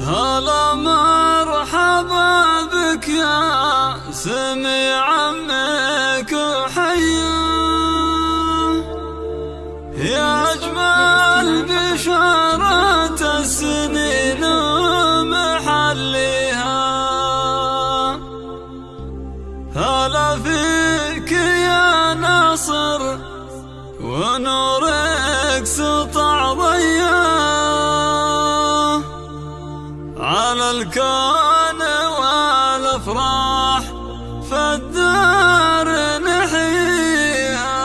هلا مرحبا بك يا سمي عمك وحياه، يا أجمل بشارة السنين ومحليها. هلا فيك يا ناصر ونورك سطع ضياه، على الكون والأفراح فالدار نحييها.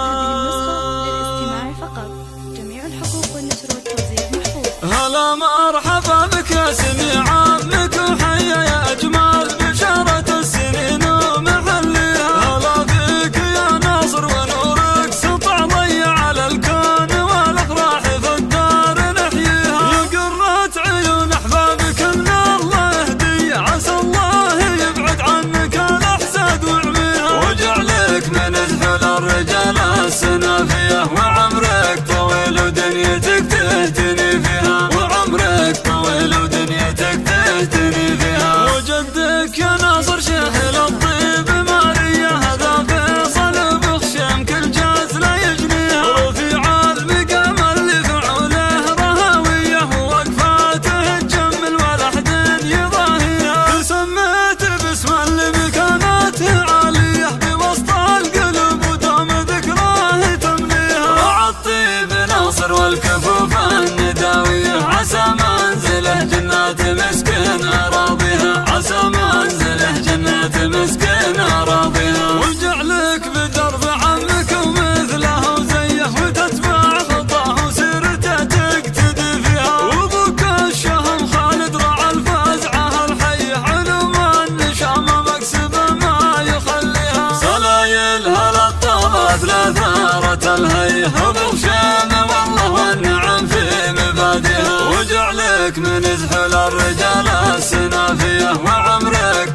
هذه النسخة للاستماع فقط، جميع الحقوق والنشر والتوزيع محفوظ. هلا مرحبا بك يا سمي عمك وحيا، يا أجمل بشارة السنين ومحليها. هلا فيك يا ناصر ونورك سطع ضيع، على الكون والأفراح فالدار نحييها. يا قرة عيون أحبابك من الله هدية، عسى الله يبعد عنك الأحساد ويعميها، وجعلك من أسهل الرجال السنافية، وعمرك طويل ودنيتك تهتني فيها، وعمرك طويل ودنيتك تهتني فيها. وجدك يا ناصر شيخ للطيب مارية، هذا فيصل بخشم كل جاز لا يجنيها، رفيع المقام اللي فعوله رهوية، ووقفاته تجمل ولا أحد يضاهيها. سميت باسم اللي مكانته عالية، بوسط القلوب ودوم ذكراه تمليها. راعى الطيب ناصر والكفوف النداوية، عسى منزله جنات مسكن أراضيها، عسى منزله جنات مسكن أراضيها. وجعلك بدرب عمك ومثله وزيه، وتتبع خطاه وسيرته تقتدي فيها. وابوك الشهم خالد راعى الفزعة الحية، علوم النشام مكسبه ما يخليها. صلايلها للطابات لثارة الهيه، وبغشام والله والنعم في مبادئها، وجعلك من زحل الرجال السنافية، وعمرك